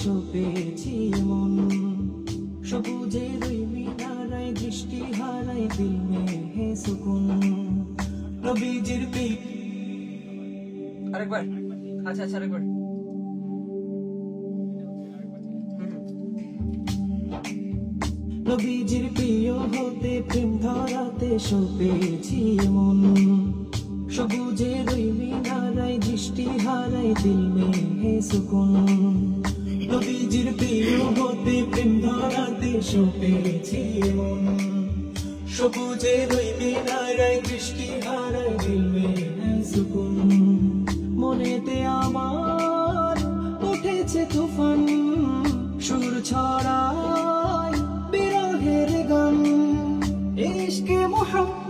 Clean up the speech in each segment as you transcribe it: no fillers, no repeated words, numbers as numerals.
সপেছি মন সবুজের ওই মিনারায় দৃষ্টি হারায় দিল মে হে সুকুন নবীজির আরেকবার আচ্ছা আরেকবার নবীজির প্রিয় হতে প্রেম ধরাতে সপেছি মন সবুজের ওই মিনারায় দৃষ্টি হারায় দিল মে হে সুকুন নবীজির প্রিয় হতে প্রেম ধরাতে সপেছি মন সবুজের ওই মিনারায় দৃষ্টি হারায় দিল মে হে সুকুন মনেতে আমার উঠেছে তুফান সুর ছড়ায় বিরহের গান ইশকে মুহাম্মদ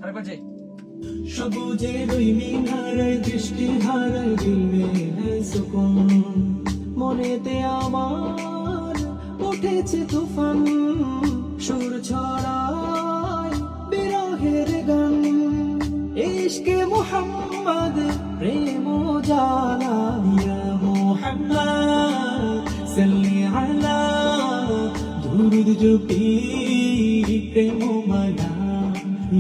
আরেকবার যাই সবুজের ওই মিনারায় দৃষ্টি হারায় দিল মে হে সুকুন মনেতে আমার উঠেছে তুফান সুর ছড়ায় বিরহের গান ইশকে মুহাম্মদ প্রেম জালা ইয়া মুহাম্মদ সাল্লি আলা দুরুদ জপি প্রেম মালা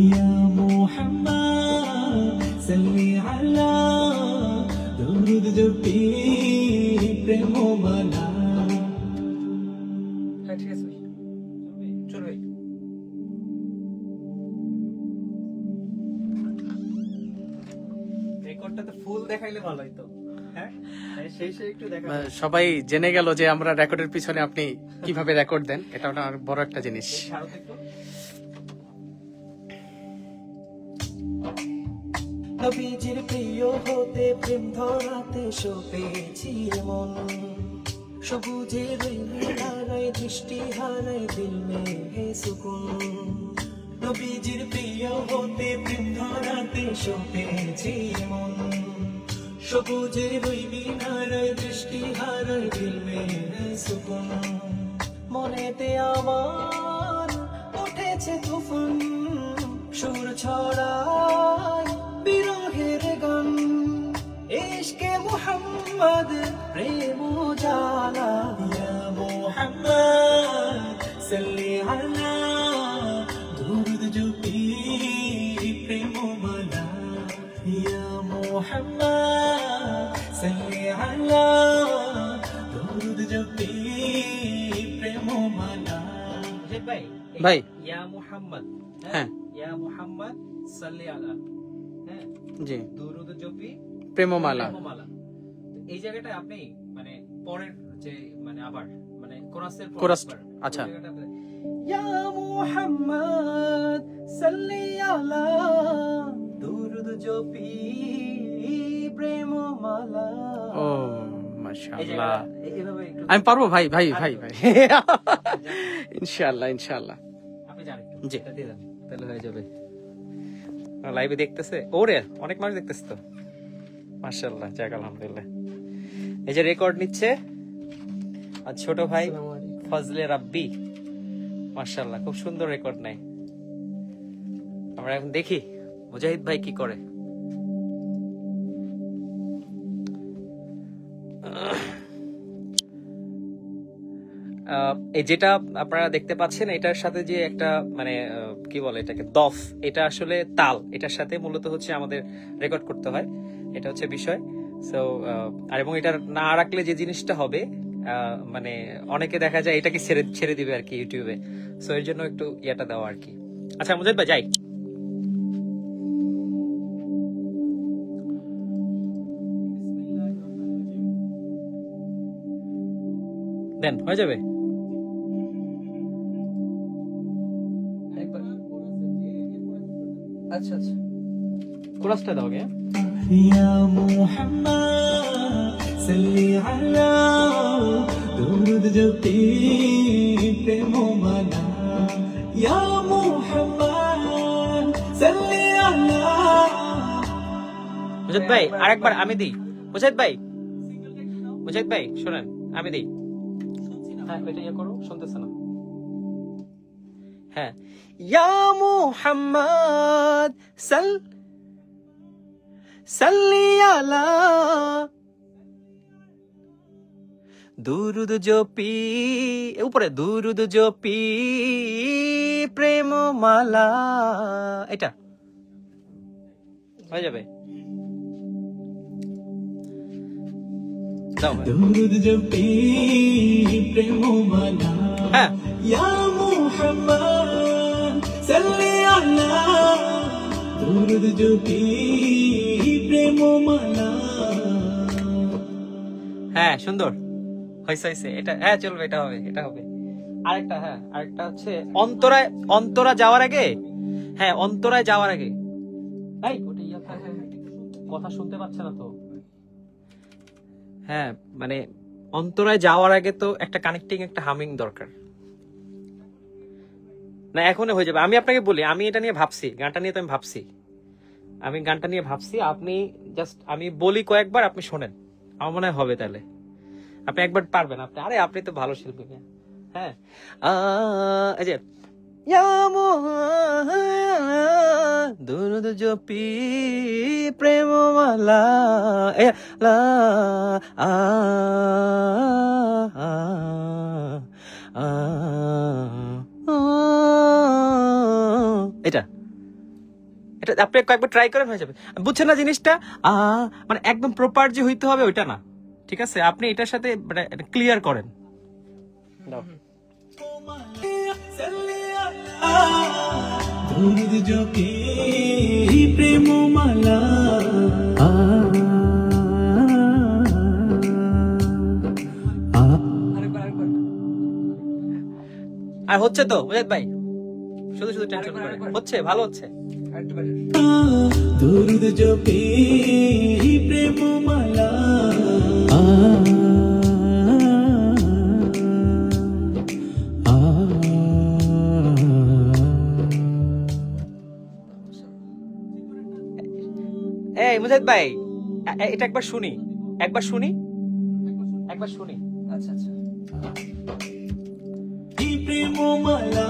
ইয়া মুহাম্মদ সাল্লি আলা দুরুদ জপি প্রেম মালা হ্যাঁ ঠিক আছে চলবে রেকর্ডটা তো ফুল দেখাইলে ভালো হইতো হ্যাঁ সেই একটু দেখা সবাই জেনে গেল যে আমরা রেকর্ডের পিছনে আপনি কিভাবে রেকর্ড দেন, এটা আমার বড় একটা জিনিস। নবীজির প্রিয় হতে প্রেম ধরাতে সপেছি মন সবুজের ওই মিনারায় দৃষ্টি হারায় দিল মে হে সুকুন নবীজির প্রিয় হতে প্রেম ধরাতে সপেছি মন সবুজের ওই মিনারায় দৃষ্টি হারায় দিল মে হে সুকুন মনেতে আমার উঠেছে তুফান সুর ছড়ায় বিরহের গান ইশকে মুহাম্মদ প্রেম জালা ইয়া মুহাম্মদ সাল্লি আলা দুরুদ জপি প্রেম মালা ইয়া মুহাম্মদ সাল্লি আলা দুরুদ জপি প্রেম মালা ভাই ইয়া মুহাম্মদ হ্যাঁ ইয়া মুহাম্মদ সাল্লি আলা হ্যাঁ জি দুরুদ জপি প্রেমমালা এই জায়গাটা আপনি মানে পরের যে মানে আবার মানে কোরাস আচ্ছা ইয়া মুহাম্মদ সাল্লি আলা দুরুদ জপি প্রেম মালা ও মাশাআল্লাহ আমি পারবো ভাই ভাই ভাই ভাই ইনশাআল্লাহ ইনশাআল্লাহ আপনি জানেন জি তাহলে হয়ে যাবে। লাইভে দেখতেছে ওরে অনেক মানুষ দেখতেছে তো মাশাআল্লাহ যাক আলহামদুলিল্লাহ। এই যে রেকর্ড নিচ্ছে আর ছোট ভাই ফজলে রাব্বি মাশাআল্লাহ খুব সুন্দর রেকর্ড নেয়। আমরা এখন দেখি মুজাহিদ ভাই কি করে। এই যেটা আপনারা দেখতে পাচ্ছেন এটার সাথে যে একটা মানে কি বলে এটাকে দফ, এটা আসলে তাল, এটার সাথে মূলত হচ্ছে আমাদের রেকর্ড করতে হয়, এটা হচ্ছে বিষয়। সো আর এবং এটা না রাখলে যে জিনিসটা হবে মানে অনেকে দেখা যায় এটাকে ছেড়ে দিবে আর কি ইউটিউবে। সো এর জন্য একটু ইয়াটা দেওয়া আর কি। আচ্ছা মুজাহিদ ভাই যাই দেন হয়ে যাবে। আচ্ছা আচ্ছা কোরাসটা দাও গে ইয়া মুহাম্মদ সাল্লি আলা দুরুদ জপি প্রেম মালা ইয়া মুহাম্মদ সাল্লি আলা। মুজাহিদ ভাই আরেকবার আমি দিই। মুজাহিদ ভাই শুনেন আমি দিই। হ্যাঁ এটা ইয়ে করো, শুনতেছে না। হ্যাঁ ইয়া মুহাম্মদ সাল্লি আলা দুরুদ জপি উপরে দুরুদ জপি প্রেম মালা এটা হয়ে যাবে দাও দুরুদ জপি প্রেম মালা হ্যাঁ ইয়া মুহাম্মদ সাল্লি আলা দুরুদ জপি প্রেম মালা হ্যাঁ সুন্দর হয়েছে এটা হ্যাঁ চলবে এটা হবে এটা হবে আরেকটা হ্যাঁ আরেকটা হচ্ছে অন্তরা যাওয়ার আগে হ্যাঁ অন্তরায় যাওয়ার আগে এই ওটা ইয়া থাকে, কথা শুনতে পাচ্ছে না তো হ্যাঁ মানে অন্তরায় যাওয়ার আগে তো একটা কানেক্টিং একটা হামিং দরকার না এখনই হয়ে যাবে আমি আপনাকে বলি আমি এটা নিয়ে ভাবছি গানটা নিয়ে তো আমি গানটা নিয়ে ভাবছি আপনি জাস্ট আমি বলি কয়েকবার আপনি শোনেন আমার মনে হয় হবে তাহলে আপনি একবার পারবেন আপনি আরে আপনি তো ভালো শিল্পী হ্যাঁ এই যে দুরুদ জপি প্রেম মালা এটা এটা আপনি কয়েকবার ট্রাই করেন হয়ে যাবে বুঝছেন না জিনিসটা মানে একদম প্রপার যে হইতে হবে ওইটা না ঠিক আছে আপনি এটার সাথে মানে ক্লিয়ার করেন দাও দুরুদ জপি প্রেম মালা আর হচ্ছে তো বুঝেন ভাই শুধু শুধু টেনশন করে হচ্ছে ভালো হচ্ছে দুরুদ জপি প্রেম মালা এই মুজাহিদ ভাই এটা একবার শুনি আচ্ছা আচ্ছা প্রেম মালা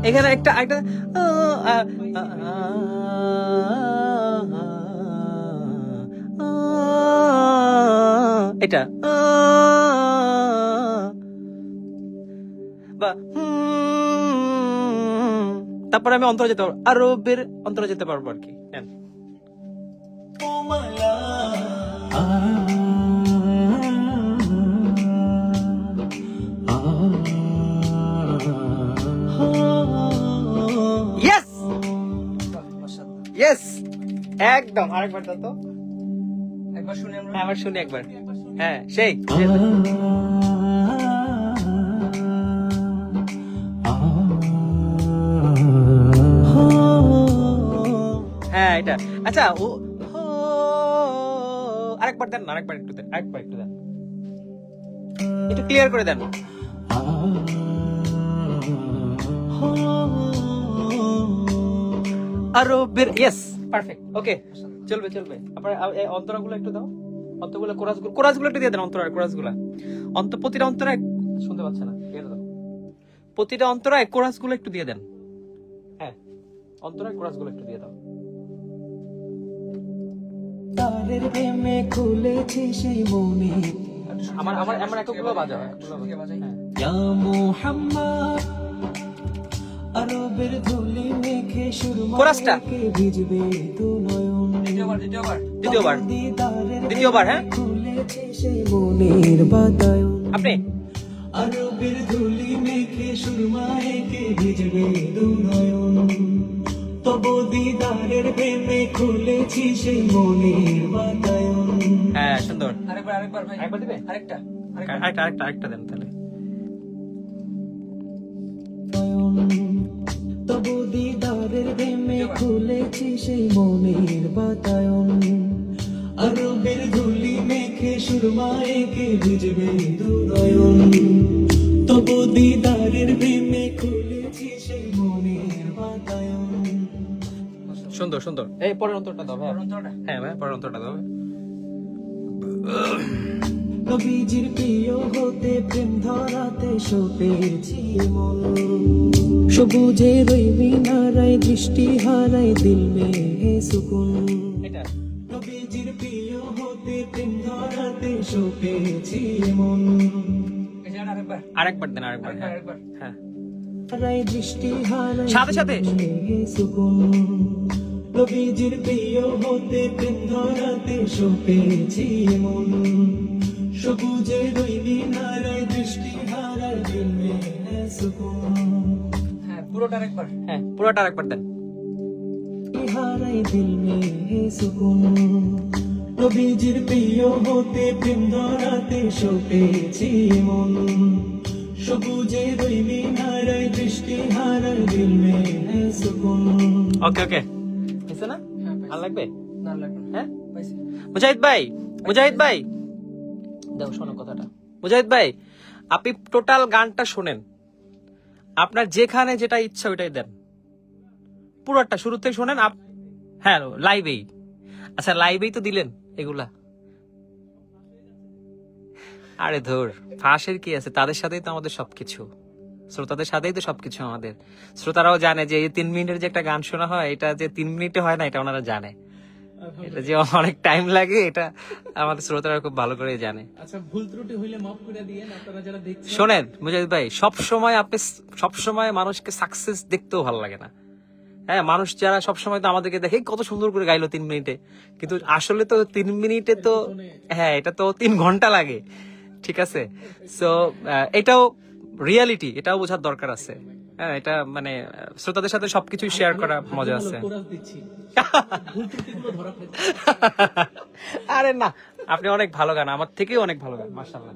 এখানে একটা এটা বা তারপরে আমি অন্তরে যেতে পারবো আরো বের অন্তরে যেতে পারবো আর কি একদম আরেকবার দাও তো একবার শুনি আমরা হ্যাঁ আবার শুনি একবার হ্যাঁ সেই হ্যাঁ এটা আচ্ছা ও আরেকবার দেন আরেকবার একটু দেন একটু ক্লিয়ার করে দেন আরো বের ইয়েস পারফেক্ট ওকে চলবে আপনার অন্তরাগুলো একটু দাও অন্তগুলো কোরাসগুলো একটু দিয়ে দেন কোরাসগুলো প্রতিটা অন্তরায় শুনতে পাচ্ছে না প্রতিটা অন্তরায় কোরাসগুলো একটু দিয়ে দেন হ্যাঁ অন্তরায় কোরাসগুলো একটু দিয়ে দাও তারের প্রেমে খুলেছি সেই মনে আমার একগুলো বাজাও ইয়া মুহাম্মদ আরবের ধুলি মেখে কোরাসটা সুরমাকে ভিজবে দু নয়ন দ্বিতীয়বার হ্যাঁ খুলেছে সেই মনের বাতায়ন আপনি আরবের ধুলি মেখে সুরমাকে ভিজবে দু নয়ন তব দিদারের প্রেমে খুলেছি সেই মনের বাতায়ন হ্যাঁ সুন্দর আরেকবার ভাই আরেকবার দিবে আরেকটা দেন তাহলে তব দিদারের প্রেমে খুলেছি সেই মনের বাতায়ন আরবের ধুলি মেখে সুরমাকে ভিজবে দু নয়ন তব দিদারের প্রেমে খুলেছি সেই মনের বাতায়ন সুন্দর এই পরের অন্তরটা দাও হ্যাঁ ভাই পরের অন্তরটা দাও নবীজির প্রিয় হতে প্রেম ধরাতে সপেছি মন সবুজের ওই মিনারায় দৃষ্টি হারায় দিল মে হে সুকুন এটা নবীজির প্রিয় হতে প্রেম ধরাতে সপেছি মন আরেকবার দেন, আরেকবার। হ্যাঁ হারায় দৃষ্টি হারায় সাথে সাথে হে সুকুন নবীজির প্রিয় হতে প্রেম ধরাতে সপেছি মন সবুজের ওই মিনারায় দৃষ্টি হারায় দিল মে হে সুকুন পুরোটা আরেকবার। হ্যাঁ পুরোটা আরেকবার দেন। হারায় দিল মে হে সুকুন নবীজির প্রিয় হতে প্রেম ধরাতে সপেছি মন সবুজের ওই মিনারায় দৃষ্টি হারায় দিল মে হে সুকুন। ওকে ওকে হয়েছে না? আর লাগবে? না লাগবে না। হ্যাঁ পাইছি। মুজাহিদ ভাই, মুজাহিদ ভাই দাও শোনো কথাটা। মুজাহিদ ভাই আপনি টোটাল গানটা শোনেন, আপনার যেখানে যেটা ইচ্ছা ওইটাই দেন, পুরোটা শুরু থেকে শোনেন। হ্যাঁ লাইভেই। আচ্ছা লাইভেই তো দিলেন এগুলা। আরে ধর ফাঁসের কি আছে, তাদের সাথেই তো আমাদের সবকিছু, শ্রোতাদের সাথেই তো সবকিছু আমাদের। শ্রোতারাও জানে যে এই 3 মিনিটের যে একটা গান শোনা হয়, এটা যে 3 মিনিটে হয় না, এটা ওনারা জানে। এটা যে অনেক টাইম লাগে, এটা আমাদের শ্রোতারা খুব ভালো করে জানে। আচ্ছা ভুল ত্রুটি হইলে মাফ করে দিয়েন আপনারা যারা দেখছেন। শোনেন মুজাহিদ ভাই, সবসময় মানুষকে সাকসেস দেখতেও ভালো লাগে না। হ্যাঁ মানুষ যারা সবসময় তো আমাদেরকে দেখে কত সুন্দর করে গাইলো 3 মিনিটে, কিন্তু আসলে তো 3 মিনিটে তো হ্যাঁ এটা তো 3 ঘন্টা লাগে। ঠিক আছে, সো এটাও রিয়ালিটি, এটাও বোঝার দরকার আছে। হ্যাঁ এটা মানে শ্রোতাদের সাথে সবকিছু শেয়ার করা মজা আছে। আরে না, আপনি অনেক ভালো গান, আমার থেকেও অনেক ভালো গান মাশাআল্লাহ।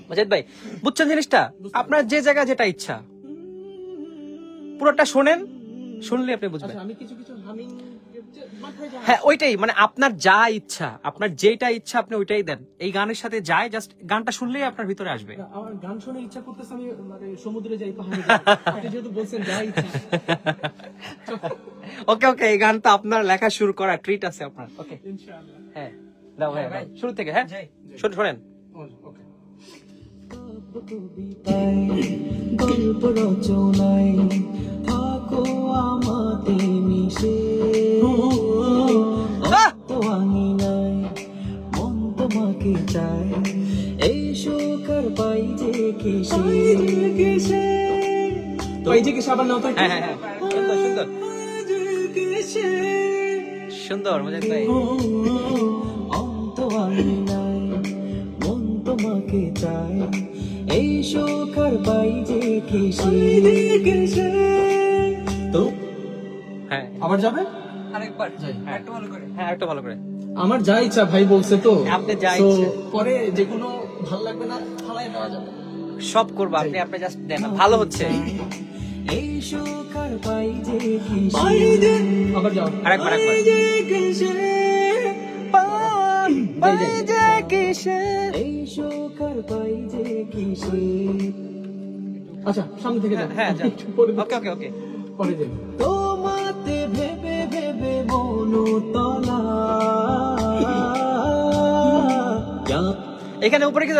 মুজাহিদ ভাই বুঝছেন জিনিসটা, আপনার যে জায়গা যেটা ইচ্ছা পুরোটা শোনেন, শুনলে আপনি বুঝবেন। আমি কিছু কিছু হামিং মাথায় যায়। হ্যাঁ ওইটাই, মানে আপনার যা ইচ্ছা, আপনার যেটা ইচ্ছা আপনি ওইটাই দেন। এই গানের সাথে যায়, জাস্ট গানটা শুনলেই আপনার ভিতরে আসবে। আমার গান শুনে ইচ্ছা করতেছে আমি মানে সমুদ্রে যাই, পাহাড়ে যাই। আপনি যেহেতু বলছেন যা ইচ্ছা। ওকে ওকে, এই গানটা আপনার লেখা শুরু করা ট্রিট আছে আপনার। ওকে ইনশাআল্লাহ। হ্যাঁ দাও ভাই, ভাই শুরু থেকে। হ্যাঁ শোনেন। ওকে। গল্প রচনায় থাকো আমাতে মিশে, তো আঙিনায় মন তোমাকে চায়, এই শোকার পাই যে কিসে। তো এই যে কি সাবান নাও তো। হ্যাঁ হ্যাঁ হ্যাঁ সুন্দর সুন্দর সুন্দর মুজাহিদ ভাই। অন্ত আঙিনায় মন তোমাকে চায়, এই শোকার পাই যে কিসে। তো হ্যাঁ আবার যাবে আরেকবার একটু ভালো করে। হ্যাঁ একটু ভালো করে। আমার যা ইচ্ছা ভাই বলছে তো, আপনি যা তো ইচ্ছা। পরে যে কোনো ভালো লাগবে না ফালাই দেওয়া যাবে। সব করবো আপনি, আপনি জাস্ট দেন, ভালো হচ্ছে। এই শোকার পাই যে কিসে। আবার যাও আরেকবার আরেকবার। এই শোকার পাই যে কিসে। আচ্ছা সামনে থেকে যাও। হ্যাঁ একটু পরে ওকে ওকে ওকে। পরে যাই। তোমাতে ভেবে ভেবে মনতলা, এখানে উপরে কি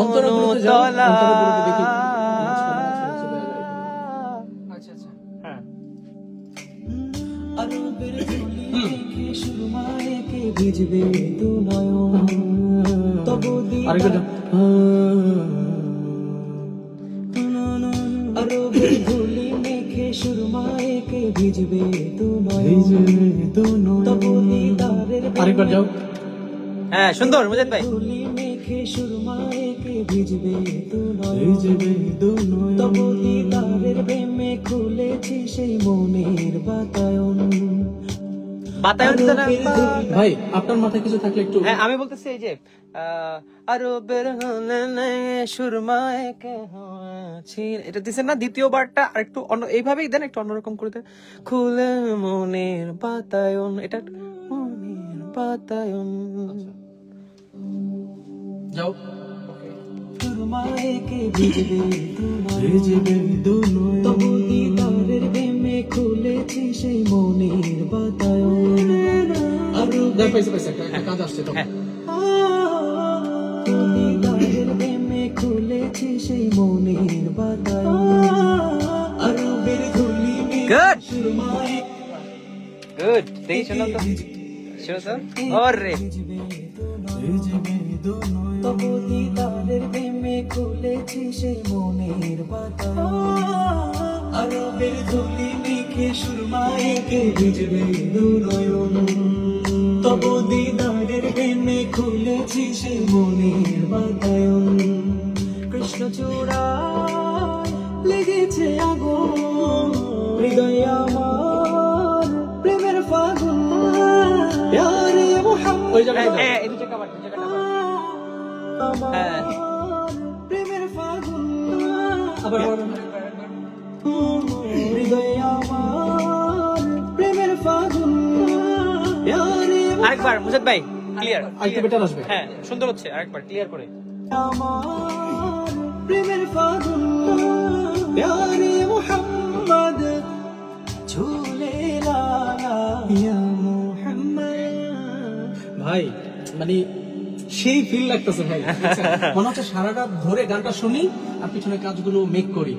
অন্তরগুলোতে যাও, মনতলা। অন্তরগুলোতে দেখি। আচ্ছা আচ্ছা হ্যাঁ আরবের ধুলি মেখে সুরমায় কে ভিজবে দু নয়ন, তবু আরেকবার আরবের ধুলি মেখে সুরমায় কে ভিজবে দু নয়ন, তবু দিদারের আরেকবার যাও। হ্যাঁ সুন্দর মুজাহিদ ভাই। ধুলি মেখে সুরমায় কে ভিজবে দু নয়ন, তবু দিদারের প্রেমে খুলেছি সেই মনের বাতায়ন। বাতায়ন তো না। ভাই আপনার মাথায় কিছু থাকলে একটু। হ্যাঁ আমি বলতেছি এই যে আরো বের হলে সুরমায় কে হয়েছি, এটা দিছেন না দ্বিতীয় বারটা, আর একটু অন্য এইভাবেই দেন, একটু অন্যরকম করে দেন। খুলে মনের বাতায়ন, এটা মনের বাতায়ন। যাও। সুরমায় কে ভিজবে দু নয়ন, তবু দিদারের প্রেমে খুলেছি সেই মনের বাতায়ন। পাইছে পাইছে, একটা কাজ আসছে তো। হ্যাঁ গুড সুরমায় গুড দেখি শোনো তো ওরে তবু দিদারের প্রেমে খুলেছি সে মনের বাতায়ন আরবের ধুলি মেখে সুরমায় কে ভিজবে দুনয়ন তবু দিদারের প্রেমে খুলেছি সে মনের বাতায়ন কৃষ্ণচূড়ায় লেগেছে আগুন হৃদয়ে আমার প্রেমের ফাগুন প্যারে মোহাম্মদ ওই জায়গায় হ্যাঁ এই দুটো কভার হ্যাঁ প্রেমের ফাগুন আবার হৃদয়ে আমার প্রেমের ফাগুন প্যারে আরেকবার মুজাদ ভাই ক্লিয়ার আরেকটু বেটার আসবে। হ্যাঁ সুন্দর হচ্ছে আরেকবার ক্লিয়ার করে আমার প্রেমের ফাগুন প্যারে মোহাম্মদ ঝুলে লালা ইয়া মোহাম্মদ ভাই মানে সেই ফিল লাগতেছে ভাই বুঝছেন? মনে হচ্ছে সারাটা ধরে গানটা শুনি আর পিছনে কাজগুলো মেক করি।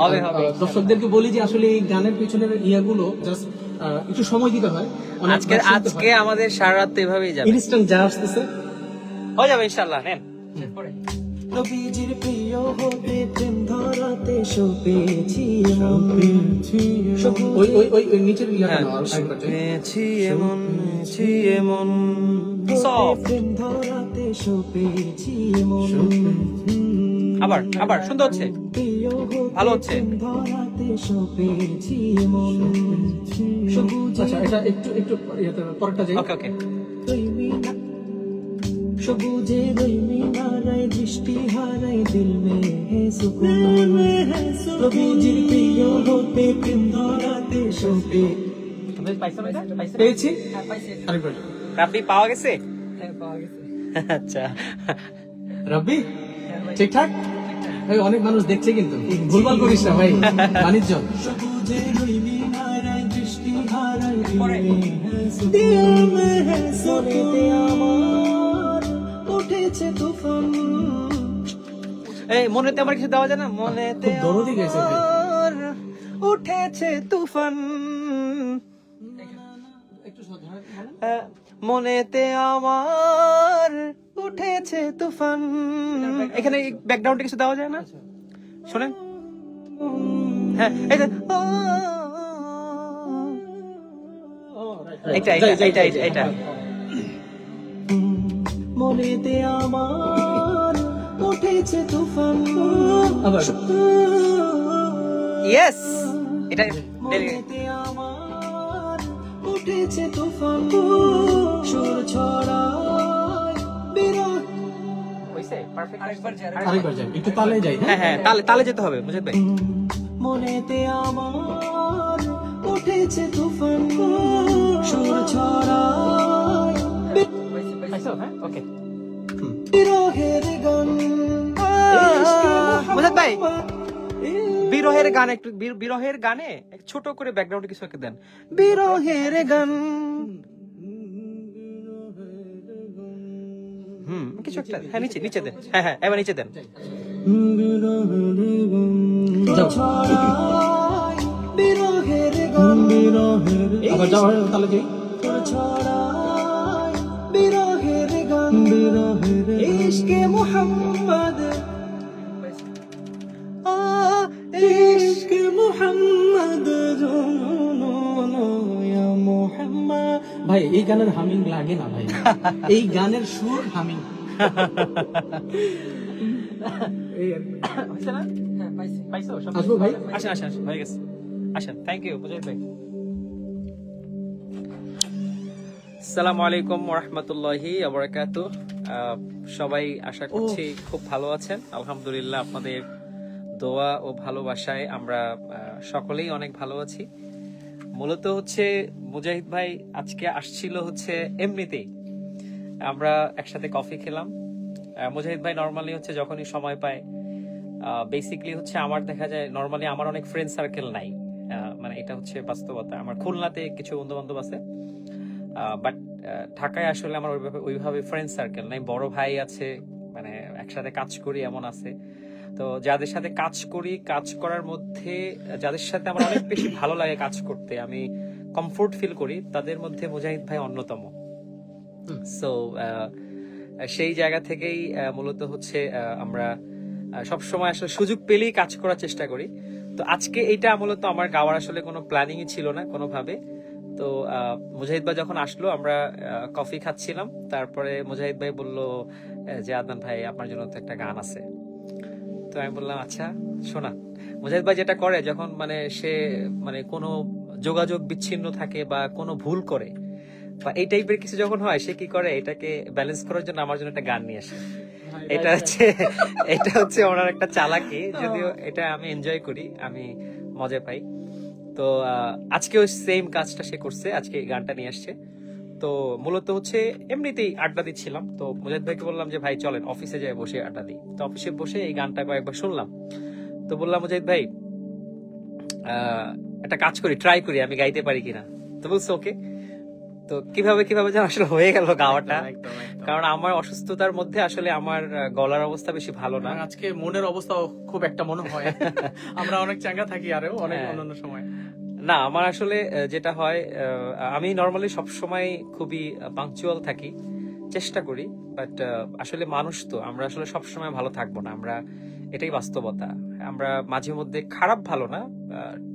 হবে, হবে। দর্শকদেরকে বলি যে আসলে এই গানের পিছনের ইয়াগুলো জাস্ট একটু সময় দিতে হয়। আজকে আমাদের সারা রাত তো এভাবেই যাবে ইনস্ট্যান্ট যা আসতেছে হয়ে যাবে ইনশাআল্লাহ নেন নবীজির প্রিয় হতে প্রেম ধরাতে সপেছি এমন ওই ওই ওই ওই নিচের ইয়াটা হ্যাঁ। নাও, আরেকবার চাই। এমন Soft. প্রেম ধরাতে সপেছি এমন আবার সুন্দর হচ্ছে প্রিয় হতে ভালো হচ্ছে। প্রেম ধরাতে সপেছি এমন সবুজ আচ্ছা এটা একটু একটু ইয়াতে পরেরটা যাই। ওকে ওকে সবুজে রই মিনারায় দৃষ্টি হারাই দিল মে হে সুকুন নবীজির প্রিয় হতে প্রেম ধরাতে সপে পেয়েছি আরেকবার। রাব্বি পাওয়া গেছে আচ্ছা রাব্বি ঠিকঠাক ভাই অনেক মানুষ দেখছে কিন্তু ভুলভাল করিস না ভাই বাণিজ্য সবুজে রই মিনারায় দৃষ্টি হারাই দিল মে হে সুকুন আমার উঠেছে তুফান এই মনেতে আমার কিছু দেওয়া যায় না মনেতে খুব দরদি গাইছে ভাই। আমার উঠেছে তুফান একটু সাবধানে বলো। মনেতে আমার উঠেছে তুফান এখানে ব্যাকগ্রাউন্ডে কিছু দেওয়া যায় না শোনেন হ্যাঁ এই যে এটা এটা এটা এটা এটা মনেতে আমার উঠেছে তুফান আবার ইয়েস এটা মনেতে আমার উঠেছে তুফান সুর ছড়ায় বিরহ হইছে পারফেক্ট আরেকবার যাই একটু তালে যাই হ্যাঁ হ্যাঁ তালে তালে যেতে হবে মুজাহিদ ভাই মনেতে আমার উঠেছে তুফান সুর ছড়ায় ওকে বিরহের গান মুজাহিদ ভাই বিরহের গান একটু বিরহের গানে ছোট করে ব্যাকগ্রাউন্ডে কিছু একটা দেন বিরহের গান কিছু একটা হ্যাঁ নিচে নিচে দেন হ্যাঁ হ্যাঁ এবার নিচে দেন যাও। ছড়ায় বিরহের গান আবার যাও তালে যাই ছড়ায় বিরহের গান ইশকে মুহাম্মদ ইশকে মুহাম্মদ ইয়া মুহাম্মদ ভাই এই গানের হামিং লাগে না ভাই এই গানের সুর হামিং হইছে না হ্যাঁ পাইছো সব আসবো ভাই আসেন আসেন আসেন হয়ে গেছে আসেন থ্যাংক ইউ মুজাহিদ ভাই আসসালামু আলাইকুম ওয়া রাহমাতুল্লাহি ওয়া বারাকাতুহু সবাই আশা করছি খুব ভালো আছেন আলহামদুলিল্লাহ আপনাদের দোয়া ও ভালোবাসায় আমরা সকলেই অনেক ভালো আছি মূলত হচ্ছে মুজাহিদ ভাই আজকে আসছিল হচ্ছে এমনিতেই আমরা একসাথে কফি খেলাম মুজাহিদ ভাই নরমালি হচ্ছে যখনই সময় পায় বেসিক্যালি হচ্ছে আমার দেখা যায় নরমালি আমার অনেক ফ্রেন্ড সার্কেল নাই মানে এটা হচ্ছে বাস্তবতা আমার খুলনাতে কিছু বন্ধু বান্ধব আছে বাট ঢাকায় আসলে আমার ওইভাবে ফ্রেন্ড সার্কেল নাই বড় ভাই আছে মানে একসাথে কাজ করি এমন আছে তো যাদের সাথে কাজ করি, কাজ করার মধ্যে যাদের সাথে আমার অনেক বেশি ভালো লাগে কাজ করতে, আমি কমফোর্ট ফিল করি, তাদের মধ্যে মুজাহিদ ভাই অন্যতম। সো সেই জায়গা থেকেই মূলত হচ্ছে আমরা সবসময় আসলে সুযোগ পেলেই কাজ করার চেষ্টা করি। তো আজকে এইটা মূলত আমার গাওয়ার আসলে কোনো প্ল্যানিংই ছিল না কোনোভাবে। তো মুজাহিদ ভাই যখন আসলো, আমরা কফি খাচ্ছিলাম, তারপরে মুজাহিদ ভাই বলল যে আদনান ভাই আপনার জন্য তো একটা গান আছে। তো আমি বললাম আচ্ছা শোনা। মুজাহিদ ভাই যেটা করে, যখন মানে সে মানে কোনো যোগাযোগ বিচ্ছিন্ন থাকে বা কোনো ভুল করে বা এই টাইপের কিছু যখন হয়, সে কি করে, এটাকে ব্যালেন্স করার জন্য আমার জন্য একটা গান নিয়ে আসে। এটা হচ্ছে ওনার একটা চালাকি, যদিও এটা আমি এনজয় করি, আমি মজা পাই। তো আজকেও সেম কাজটা সে করছে, আজকে এই গানটা নিয়ে আসছে। তো মূলত হচ্ছে এমনিতেই আড্ডা দিচ্ছিলাম, তো মুজাহিদ ভাইকে বললাম যে ভাই চলেন অফিসে যাই বসে আড্ডা দিই। তো অফিসে বসে এই গানটা কয়েকবার শুনলাম। তো বললাম মুজাহিদ ভাই একটা কাজ করি, ট্রাই করি আমি গাইতে পারি কিনা। তো বলছে ওকে। তো কিভাবে যেন আসলে হয়ে গেল গাওয়াটা, কারণ আমার অসুস্থতার মধ্যে আসলে আমার গলার অবস্থা বেশি ভালো না। আজকে মনের অবস্থাও খুব একটা মনে হয় আমরা অনেক চাঙ্গা থাকি আরো অনেক অন্যান্য সময়। না, আমার আসলে যেটা হয়, আমি নর্মালি সবসময় খুবই পাংচুয়াল থাকি, চেষ্টা করি, বাট আসলে মানুষ তো আমরা আসলে সবসময় ভালো থাকবো না, আমরা এটাই বাস্তবতা। আমরা মাঝে মধ্যে খারাপ ভালো না,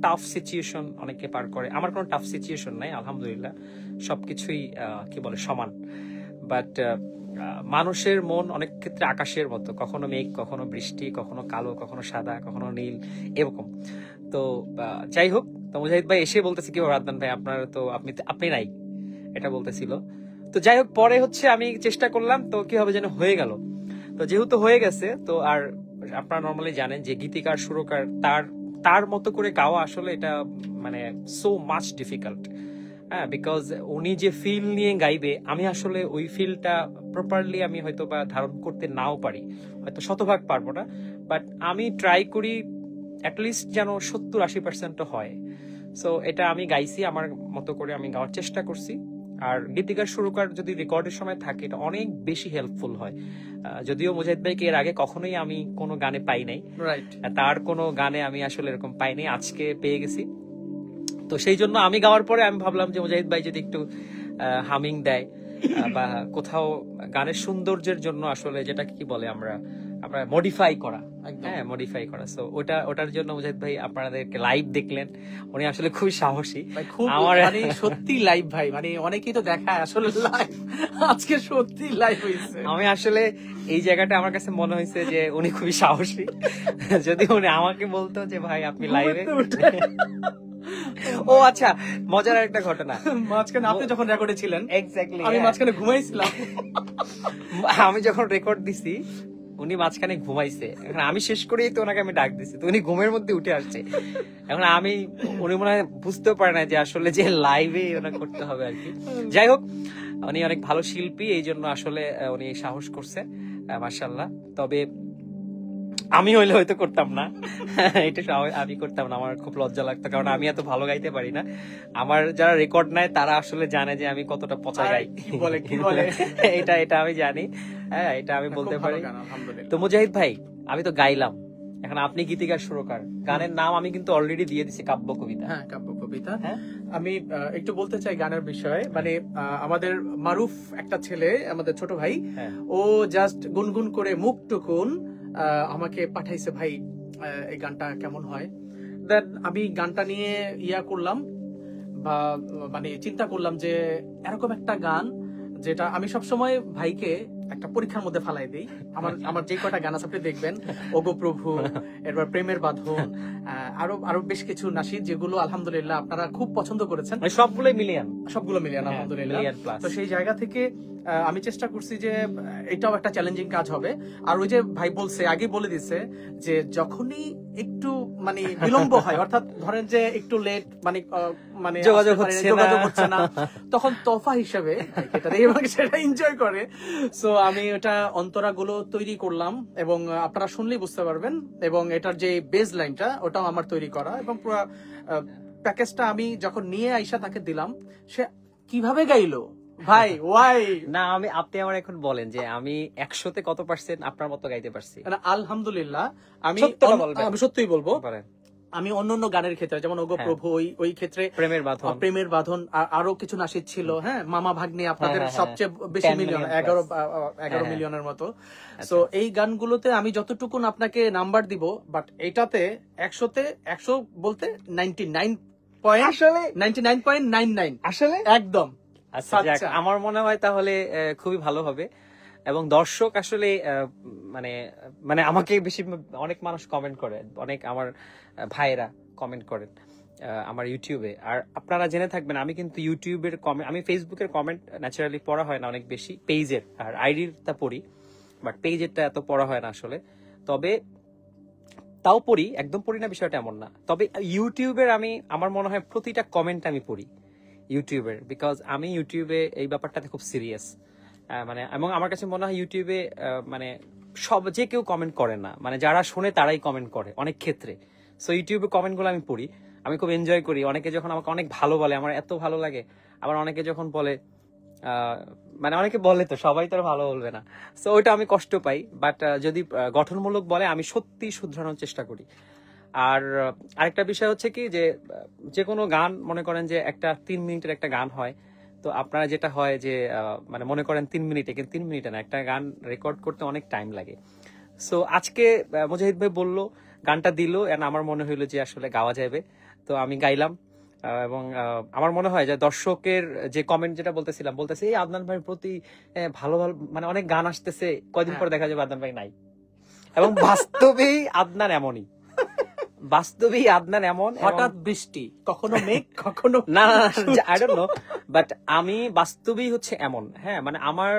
টাফ সিচুয়েশন অনেকে পার করে। আমার কোনো টাফ সিচুয়েশন নাই, আলহামদুলিল্লাহ, সবকিছুই কি বলে সমান। বাট মানুষের মন অনেক ক্ষেত্রে আকাশের মতো, কখনো মেঘ, কখনো বৃষ্টি, কখনো কালো, কখনো সাদা, কখনো নীল, এরকম। তো যাই হোক, তো মুজাহিদ ভাই এসে বলতেছে কি আদনান ভাই আপনার তো আপনি নাই, এটা বলতেছিল। তো যাই হোক, পরে হচ্ছে আমি চেষ্টা করলাম, তো কিভাবে যেন হয়ে গেল। তো যেহেতু হয়ে গেছে, তো আর আপনারা নর্মালি জানেন যে গীতিকার সুরকার তার মতো করে গাওয়া আসলে এটা মানে সো মাচ ডিফিকাল্ট। হ্যাঁ, বিকজ উনি যে ফিল নিয়ে গাইবে, আমি আসলে ওই ফিলটা প্রপারলি আমি হয়তো বা ধারণ করতে নাও পারি, হয়তো শতভাগ পারবো না, বাট আমি ট্রাই করি অ্যাটলিস্ট যেন 70-80% হয়। সো এটা আমি গাইছি, আমার মতো করে আমি গাওয়ার চেষ্টা করছি। আর গীতিকার সুরকার যদি রেকর্ডের সময় থাকে, এটা অনেক বেশি হেল্পফুল হয়। যদিও মুজাহিদ ভাইকে এর আগে কখনোই আমি কোনো গানে পাই নাই, তার কোনো গানে আমি আসলে এরকম পাই নাই, আজকে পেয়ে গেছি। তো সেই জন্য আমি গাওয়ার পরে আমি ভাবলাম যে মুজাহিদ ভাই যদি একটু হামিং দেয় বা কোথাও গানের সৌন্দর্যের জন্য আসলে যেটা কি বলে আমরা মডিফাই করা, হ্যাঁ মডিফাই করা। সো ওটার জন্য মুজাহিদ ভাই আপনাদেরকে লাইভ দেখলেন, উনি আসলে খুব সাহসী। আমার সত্যি লাইভ ভাই, মানে অনেকেই তো দেখায় আসলে লাইভ, আজকে সত্যি লাইভ হয়েছে। আমি আসলে এই জায়গাটা আমার কাছে মনে হয়েছে যে উনি খুবই সাহসী। যদি উনি আমাকে বলতো যে ভাই আপনি লাইভে, ও আচ্ছা, মজার একটা ঘটনা, মাঝখানে আপনি যখন রেকর্ডে ছিলেন, এক্স্যাক্টলি আমি মাঝখানে ঘুমাইছিলাম। আমি যখন রেকর্ড দিছি উনি মাঝখানে ঘুমাইছে, এখন আমি শেষ করেই তো ওনাকে আমি ডাক দিছি, তো উনি ঘুমের মধ্যে উঠে আসছে। এখন উনি মনে হয় বুঝতেও পারে না যে আসলে যে লাইভে ওনা করতে হবে আর কি। যাই হোক, উনি অনেক ভালো শিল্পী, এই জন্য আসলে উনি সাহস করছে, মাশাআল্লাহ। তবে আমি হইলে হয়তো করতাম না, এটা আমি করতাম না, আমার খুব লজ্জা লাগতো, কারণ আমি এত ভালো গাইতে পারি না। আমার যারা রেকর্ড নেয় তারা আসলে জানে যে আমি কতটা পচা গাই, কি বলে এটা আমি জানি, হ্যাঁ এটা আমি বলতে পারি। তো মুজাহিদ ভাই, আমি তো গাইলাম, এখন আপনি গীতিকার সুরকার, গানের নাম আমি কিন্তু অলরেডি দিয়ে দিছি কাব্য কবিতা। হ্যাঁ, কাব্য কবিতা। আমি একটু বলতে চাই গানের বিষয়ে, মানে আমাদের মারুফ একটা ছেলে, আমাদের ছোট ভাই, ও জাস্ট গুনগুন করে মুখটুকুন আমাকে পাঠাইছে, ভাই এই গানটা কেমন হয়। দেন আমি গানটা নিয়ে করলাম, বা মানে চিন্তা করলাম যে এরকম একটা গান যেটা আমি সবসময় ভাইকে একটা পরীক্ষার মধ্যে ফালাই দিই। আমার যে কয়টা গান আছে আপনি দেখবেন, ওগো প্রভু, এরপর প্রেমের বাঁধন, আরো বেশ কিছু নাশিদ, যেগুলো আলহামদুলিল্লাহ আপনারা খুব পছন্দ করেছেন, সবগুলো মিলিয়ন আলহামদুলিল্লাহ। তো সেই জায়গা থেকে আমি চেষ্টা করছি যে এটাও একটা চ্যালেঞ্জিং কাজ হবে। আর ওই যে ভাই বলছে, আগে বলে দিছে যে যখনই একটু মানে বিলম্ব হয়, অর্থাৎ ধরেন যে একটু লেট, মানে যোগাযোগ হচ্ছে না, তখন তোফা হিসেবে সেটা এনজয় করে। সো আমি ওটা অন্তরাগুলো তৈরি করলাম, এবং আপনারা শুনলেই বুঝতে পারবেন। এবং এটার যে বেস লাইনটা, ওটাও আমার তৈরি করা, এবং পুরো প্যাকেজটা আমি যখন নিয়ে আইসা তাকে দিলাম, সে কিভাবে গাইলো ভাই ওয়াই? না আপনি আমার এখন বলেন যে আমি 100-তে কত পার্সেন্ট আপনার মতো গাইতে পারছি? আলহামদুলিল্লাহ আমি সত্যটা বলবেন। আমি সত্যিই বলবো, বলেন। আমি অন্যান্য গানের ক্ষেত্রে যেমন ওগো হ্যাঁ। প্রভু ওই ক্ষেত্রে প্রেমের বাঁধন। প্রেমের বাঁধন আরো কিছু নাসিদ ছিল, হ্যাঁ মামা ভাগ্নে আপনাদের হ্যাঁ, হ্যাঁ, সবচেয়ে বেশি 10 মিলিয়ন, million 11 হ্যাঁ। মিলিয়নের মতো। তো এই গানগুলোতে আমি যতটুকুন আপনাকে নাম্বার দিব, বাট এটাতে 100-তে 100 বলতে 99.99 আসলে একদম। আচ্ছা যাক, আমার মনে হয় তাহলে খুবই ভালো হবে। এবং দর্শক আসলে মানে মানে আমাকে বেশি, অনেক মানুষ কমেন্ট করে, অনেক আমার ভাইয়েরা কমেন্ট করেন আমার ইউটিউবে। আর আপনারা জেনে থাকবেন আমি কিন্তু ইউটিউবের কমেন্ট, আমি ফেসবুকের কমেন্ট ন্যাচারালি পড়া হয় না অনেক বেশি, পেজের আর আইডির তা পড়ি, বাট পেজেরটা এত পড়া হয় না আসলে। তবে তাও পড়ি, একদম পড়ি না বিষয়টা এমন না। তবে ইউটিউবের আমি, আমার মনে হয় প্রতিটা কমেন্ট আমি পড়ি ইউটিউবের, বিকজ আমি ইউটিউবে এই ব্যাপারটাতে খুব সিরিয়াস। মানে এবং আমার কাছে মনে হয় ইউটিউবে মানে যে কেউ কমেন্ট করে না, মানে যারা শোনে তারাই কমেন্ট করে অনেক ক্ষেত্রে। সো ইউটিউবে কমেন্টগুলো আমি পড়ি, আমি খুব এনজয় করি। অনেকে যখন আমাকে অনেক ভালো বলে, আমার এত ভালো লাগে। আবার অনেকে যখন বলে, মানে অনেকে বলে তো, সবাই তো আর ভালো বলবে না, সো ওইটা আমি কষ্ট পাই। বাট যদি গঠনমূলক বলে আমি সত্যি শুধরানোর চেষ্টা করি। আর আরেকটা বিষয় হচ্ছে কি, যে কোনো গান মনে করেন যে একটা 3 মিনিটের একটা গান হয়, তো আপনারা যেটা হয় যে মানে মনে করেন 3 মিনিটে, কিন্তু 3 মিনিটে না, একটা গান রেকর্ড করতে অনেক টাইম লাগে। সো আজকে মুজাহিদ ভাই বললো, গানটা দিল, এন্ড আমার মনে হইলো যে আসলে গাওয়া যাবে, তো আমি গাইলাম। এবং আমার মনে হয় যে দর্শকের যে কমেন্ট, যেটা বলতেছে এই আদনান ভাইয়ের প্রতি ভালো ভালো মানে অনেক গান আসতেছে, কয়দিন পর দেখা যাবে আদনান ভাই নাই। এবং বাস্তবেই আদনান এমনই, বাস্তবেই আদনান এমন, হঠাৎ বৃষ্টি, কখনো মেঘ, কখনো না আই ডোন্ট নো, বাট আমি বাস্তবেই হচ্ছে এমন। হ্যাঁ, মানে আমার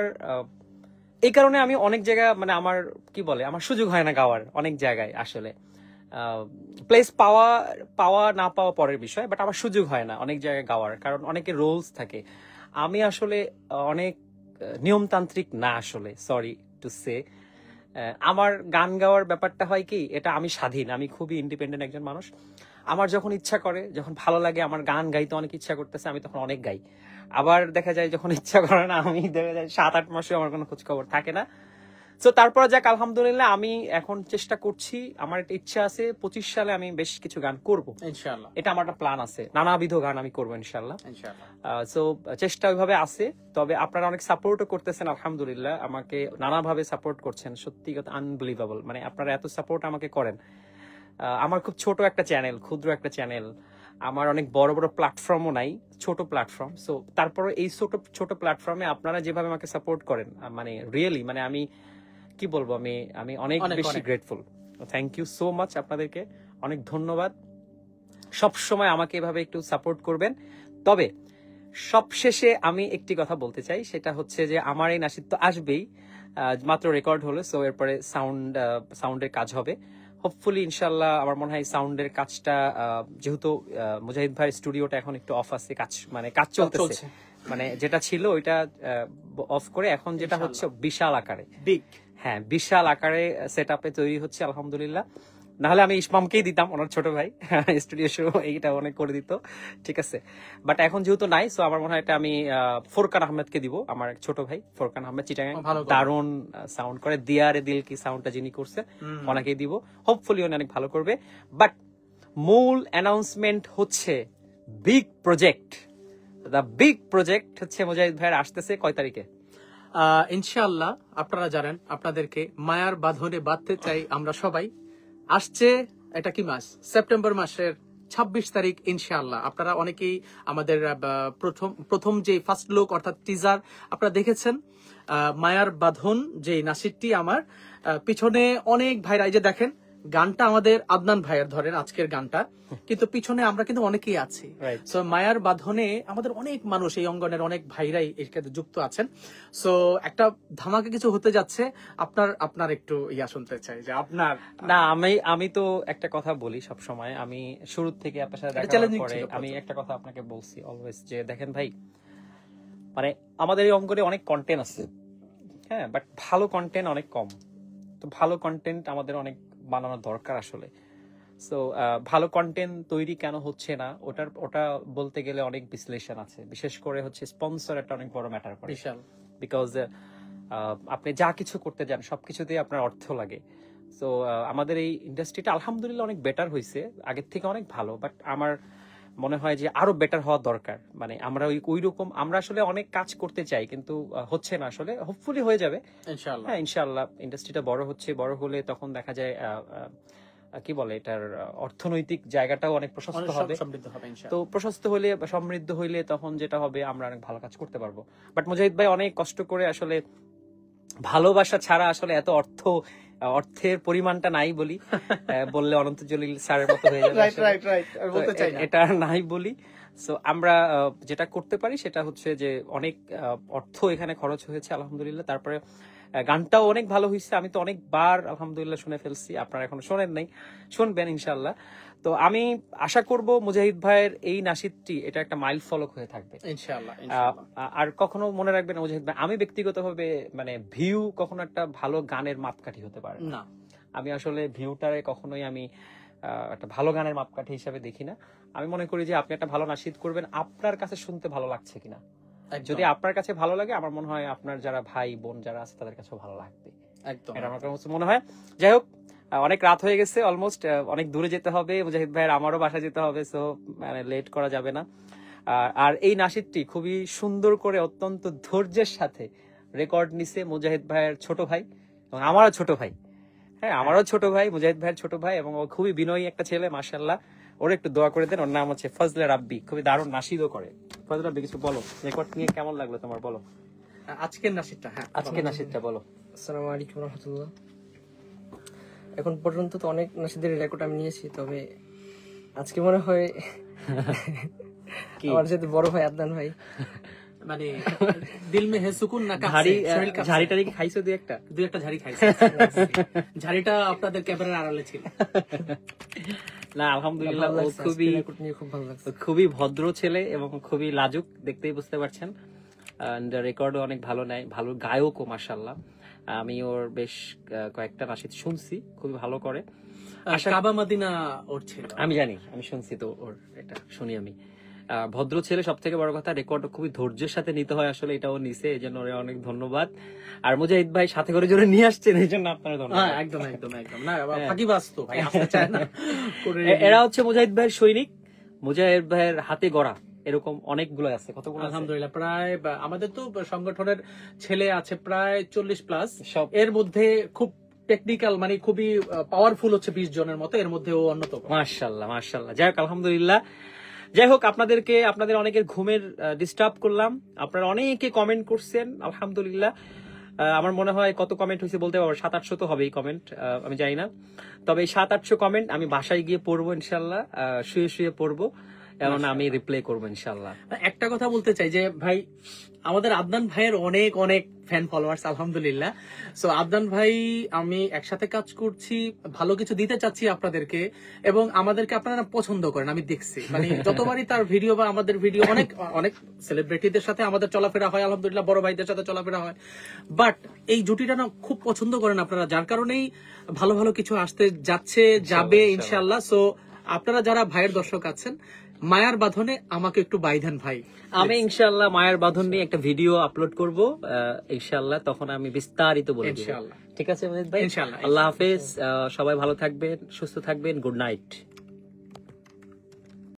এই কারণে আমি অনেক জায়গায়, মানে আমার কি বলে, আমার সুযোগ হয় না গাওয়ার অনেক জায়গায় আসলে। প্লেস পাওয়া না পাওয়া পরের বিষয়, বাট আমার সুযোগ হয় না অনেক জায়গায় গাওয়ার, কারণ অনেকের রোলস থাকে। আমি আসলে অনেক নিয়মতান্ত্রিক না আসলে, সরি টু সে। আমার গান গাওয়ার ব্যাপারটা হয় কি, এটা আমি স্বাধীন, আমি খুবই ইন্ডিপেন্ডেন্ট একজন মানুষ। আমার যখন ইচ্ছা করে, যখন ভালো লাগে, আমার গান গাইতে অনেক ইচ্ছা করতেছে, আমি তখন অনেক গাই। আবার দেখা যায় যখন ইচ্ছা করে না, আমি দেখা যায় 7-8 মাসে আমার কোনো খোঁজ খবর থাকে না। তো তারপর যাক, আলহামদুলিল্লাহ আমি এখন চেষ্টা করছি, আমার একটা ইচ্ছা আছে 25 সালে আমি বেশ কিছু গান করব ইনশাআল্লাহ। এটা আমার একটা প্ল্যান আছে, নানাবিধ গান আমি করবো ইনশাআল্লাহ। সো চেষ্টা ওইভাবে আছে। তবে আপনারা অনেক সাপোর্টও করতেছেন আলহামদুলিল্লাহ, আমাকে নানাভাবে সাপোর্ট করছেন, সত্যি কথা আনবিলিভেবল। মানে আপনারা এত সাপোর্ট আমাকে করেন। আমার খুব ছোট একটা চ্যানেল, ক্ষুদ্র একটা চ্যানেল, আমার অনেক বড় বড় প্ল্যাটফর্মও নাই, ছোট প্ল্যাটফর্ম। সো তারপরে এই ছোট প্ল্যাটফর্মে আপনারা যেভাবে আমাকে সাপোর্ট করেন, মানে রিয়েলি, মানে আমি কি বলবো, আমি অনেক বেশি grateful. Thank you so much, আপনাদেরকে অনেক ধন্যবাদ। সব সময় আমাকে এভাবে একটু সাপোর্ট করবেন। তবে সবশেষে আমি একটি কথা বলতে চাই, সেটা হচ্ছে যে আমার এই নাশিদ তো আসবেই, মাত্র রেকর্ড হলো, সো এরপরে সাউন্ডের কাজ হবে হোপফুলি ইনশাল্লাহ। আমার মনে হয় সাউন্ডের কাজটা, যেহেতু মুজাহিদ ভাই স্টুডিওটা এখন একটু অফ আছে, কাজ চলতেছে, মানে যেটা ছিল ওইটা অফ করে এখন যেটা হচ্ছে বিশাল আকারে, হ্যাঁ বিশাল আকারে সেট আপে তৈরি হচ্ছে আলহামদুলিল্লাহ। নাহলে আমি ইসমামকেই দিতাম, ওনার ছোট ভাই, স্টুডিও শো এইটা অনেক করে দিত, ঠিক আছে। বাট এখন যেহেতু নাই, সো আমার মনে হয় এটা আমি ফোরকান আহমেদকে দিব, আমার ছোট ভাই ফোরকান আহমেদ, চিটাগাং, দারুণ সাউন্ড করে, দিয়ারে দিল কি সাউন্ডটা যিনি করছে, ওনাকেই দিব। হোপফুলি উনি অনেক ভালো করবে। বাট মূল অ্যানাউন্সমেন্ট হচ্ছে big project, the big project হচ্ছে মুজাহিদ ভাইয়ের আসতেছে কয় তারিখে? ইনশাআল্লাহ আপনারা জানেন, আপনাদেরকে মায়ার বাঁধনে বাঁধতে চাই আমরা সবাই। আসছে এটা কি মাস, সেপ্টেম্বর মাসের 26 তারিখ ইনশাআল্লাহ। আপনারা অনেকেই আমাদের প্রথম যে ফার্স্ট লুক অর্থাৎ টিজার আপনারা দেখেছেন। মায়ার বাঁধন যে নাসিদটি আমার পিছনে অনেক ভাইরা, এই যে দেখেন গানটা আমাদের আদনান ভাইয়ের, ধরেন আজকের গানটা, কিন্তু পিছনে আমরা কিন্তু অনেকেই আছি। সো মায়ার বাঁধনে আমাদের অনেক মানুষ, এই অঙ্গনের অনেক ভাইরাই এর সাথে যুক্ত আছেন। সো একটা ধামাকা কিছু হতে যাচ্ছে, আপনার একটু শুনতে চাই যে আপনার। না, আমি তো একটা কথা বলি সব সময়, আমি শুরু থেকে আপনার সাথে দেখা পরে আমি একটা কথা আপনাকে বলছি অলওয়েজ, যে দেখেন ভাই, মানে আমাদের এই অঙ্গনে অনেক কন্টেন্ট আছে, হ্যাঁ, বাট ভালো কন্টেন্ট অনেক কম। তো ভালো কন্টেন্ট আমাদের অনেক বানানোর দরকার আসলে। সো ভালো কন্টেন্ট তৈরি কেন হচ্ছে না, ওটা বলতে গেলে অনেক বিশ্লেষণ আছে। বিশেষ করে হচ্ছে স্পন্সর একটা অনেক বড় ম্যাটার করে, বিশাল। বিকজ আপনি যা কিছু করতে যান সবকিছুতেই আপনার অর্থ লাগে। সো আমাদের এই ইন্ডাস্ট্রিটা আলহামদুলিল্লাহ অনেক বেটার হয়েছে, আগের থেকে অনেক ভালো, বাট আমার মনে হয় যে আরো বেটার হওয়া দরকার। মানে আমরা ওই রকম আমরা আসলে অনেক কাজ করতে চাই, কিন্তু হচ্ছে না আসলে। হোপফুলি হয়ে যাবে ইনশাআল্লাহ। হ্যাঁ ইনশাআল্লাহ। ইন্ডাস্ট্রিটা বড় হচ্ছে, বড় হলে তখন দেখা যায় কি বলে এটার অর্থনৈতিক জায়গাটাও অনেক প্রশস্ত হবে। সমৃদ্ধ হবে তো ইনশাআল্লাহ। প্রশস্ত হলে সমৃদ্ধ হইলে তখন যেটা হবে আমরা অনেক ভালো কাজ করতে পারবো। বাট মুজাহিদ ভাই অনেক কষ্ট করে আসলে, ভালোবাসা ছাড়া আসলে এত অর্থের পরিমাণটা নাই বলি, বললে অনন্ত জলিল স্যারের মতো হয়ে যাবে রাইট আসলে। রাইট রাইট, আর তো বলতে চাই না। এটা নাই বলি। সো আমরা যেটা করতে পারি সেটা হচ্ছে যে অনেক অর্থ এখানে খরচ হয়েছে আলহামদুলিল্লাহ। তারপরে গানটাও অনেক ভালো হয়েছে, আমি তো অনেকবার আলহামদুলিল্লাহ শুনে ফেলছি, আপনারা এখনো শোনেন নাই, শুনবেন ইনশাল্লাহ। তো আমি আশা করব মুজাহিদ ভাইয়ের এই নাশিদটি এটা একটা মাইল ফলক হয়ে থাকবে ইনশাআল্লাহ। আর কখনো মনে রাখবেন মুজাহিদ ভাই, আমি ব্যক্তিগতভাবে মানে ভিউ কখনো একটা ভালো গানের মাপকাঠি হতে পারে না, আমি আসলে ভিউটারে কখনোই আমি একটা ভালো গানের মাপকাঠি হিসাবে দেখি না। আমি মনে করি যে আপনি একটা ভালো নাশিদ করবেন, আপনার কাছে শুনতে ভালো লাগছে কিনা। যদি আপনার কাছে ভালো লাগে, আমার মনে হয় আপনার যারা ভাই বোন যারা আছে তাদের কাছেও ভালো লাগবে, একদম এটা আমার কাছে মনে হয়। যাই হোক, অনেক রাত হয়ে গেছে, অলমোস্ট অনেক দূরে যেতে হবে মুজাহিদ ভাইয়ের, আমারও বাসা যেতে হবে, সো মানে লেট করা যাবে না। আর এই নাশিদটি খুবই সুন্দর করে অত্যন্ত ধৈর্যের সাথে রেকর্ড নিছে মুজাহিদ ভাইয়ের ছোট ভাই এবং আমারও ছোট ভাই। হ্যাঁ, আমারও ছোট ভাই, মুজাহিদ ভাইয়ের ছোট ভাই, এবং ও খুবই বিনয়ী একটা ছেলে, মাশাআল্লাহ। ওর একটু দোয়া করে দেন। ওর নাম হচ্ছে ফজলে রাব্বি, খুবই দারুণ নাশিদও করে। ফজলে রাব্বি, কিছু বলো, রেকর্ড নিয়ে কেমন লাগলো তোমার, বলো আজকের নাশিদটা। হ্যাঁ, আজকের নাশিদটা বলো। আসসালামু আলাইকুম রহমতুল্লাহ। এখন পর্যন্ত তো অনেক নাশিদের রেকর্ড আমি নিয়েছি, তবে আজকে মনে হয় আমার যেহেতু বড় ভাই আদনান ভাই, মানে দিল মে হে সুকুন না ঝাড়ি ঝাড়ি কি খাইছো দুই একটা? দুই একটা ঝাড়ি খাইছে। ঝাড়িটা আপনাদের ক্যামেরার আড়ালে ছিল। না আলহামদুলিল্লাহ, ও খুবই রেকর্ড নিয়ে খুব ভালো লাগছে। খুবই ভদ্র ছেলে এবং খুবই লাজুক, দেখতেই বুঝতে পারছেন। রেকর্ডও অনেক ভালো নেয়, ভালো গায়কও মাশাআল্লাহ। আমি ওর বেশ কয়েকটা নাশিদ শুনছি, খুবই ভালো করে। কাবা মদিনা ওর ছিল, আমি জানি, আমি শুনছি তো ওর, এটা শুনি আমি। ভদ্র ছেলে, সব থেকে বড় কথা রেকর্ড খুবই ধৈর্যের সাথে নিতে হয়, আসলে এটাও নিছে, এই জন্য ওরে অনেক ধন্যবাদ। আর মুজাহিদ ভাই সাথে করে জোরে নিয়ে আসছেন, এই জন্য আপনার ধন্যবাদ। একদম একদম একদম। না ফাঁকিবাজ তো ভাই, আসতে চায় না। এরা হচ্ছে মুজাহিদ ভাইয়ের সৈনিক, মুজাহিদ ভাইয়ের হাতে গড়া এরকম অনেকগুলো আছে। কতগুলো? আলহামদুলিল্লাহ, প্রায় আমাদের তো সংগঠনের ছেলে আছে প্রায় 40+। সব এর মধ্যে খুব টেকনিক্যাল, মানে খুবই পাওয়ারফুল হচ্ছে 20 জনের মতো, এর মধ্যে ও অন্যতম। মাশাআল্লাহ মাশাআল্লাহ। যাই হোক আলহামদুলিল্লাহ। যাই হোক, আপনাদের অনেকের ঘুমের ডিস্টার্ব করলাম। আপনারা অনেকে কমেন্ট করছেন আলহামদুলিল্লাহ। আমার মনে হয় কত কমেন্ট হয়েছে বলতে পারবো, 700-800 তো হবেই কমেন্ট, আমি জানি না। তবে এই 700-800 কমেন্ট আমি বাসায় গিয়ে পড়বো ইনশাল্লাহ, শুয়ে শুয়ে পড়বো, এবং আমি রিপ্লাই করবো ইনশাল্লাহ। একটা কথা বলতে চাই যে ভাই, আমাদের আদনান ভাইয়ের অনেক অনেক ফ্যান ফলোয়ার্স আলহামদুলিল্লাহ। সো আদনান ভাই, আমি একসাথে কাজ করছি, ভালো কিছু দিতে চাচ্ছি আপনাদেরকে, এবং আমাদেরকে আপনারা পছন্দ করেন, আমি দেখছি। মানে যতবারই তার ভিডিও বা আমাদের ভিডিও, অনেক অনেক সেলিব্রিটিদের সাথে আমাদের চলাফেরা হয় আলহামদুলিল্লাহ, বড় ভাইদের সাথে চলাফেরা হয়, বাট এই জুটিটা না খুব পছন্দ করেন আপনারা, যার কারণেই ভালো ভালো কিছু আসতে যাবে ইনশাআল্লাহ। সো আপনারা যারা ভাইয়ের দর্শক আছেন, মায়ার বাঁধনে আমাকে একটু বাইধান ভাই। আমি ইনশাআল্লাহ মায়ের বাঁধন নিয়ে একটা ভিডিও আপলোড করব ইনশাআল্লাহ, তখন আমি বিস্তারিত বলে দেব। ইনশাআল্লাহ। ঠিক আছে মুজাহিদ ভাই, ইনশাআল্লাহ। আল্লাহ হাফেজ, সবাই ভালো থাকবেন, সুস্থ থাকবেন, গুড নাইট।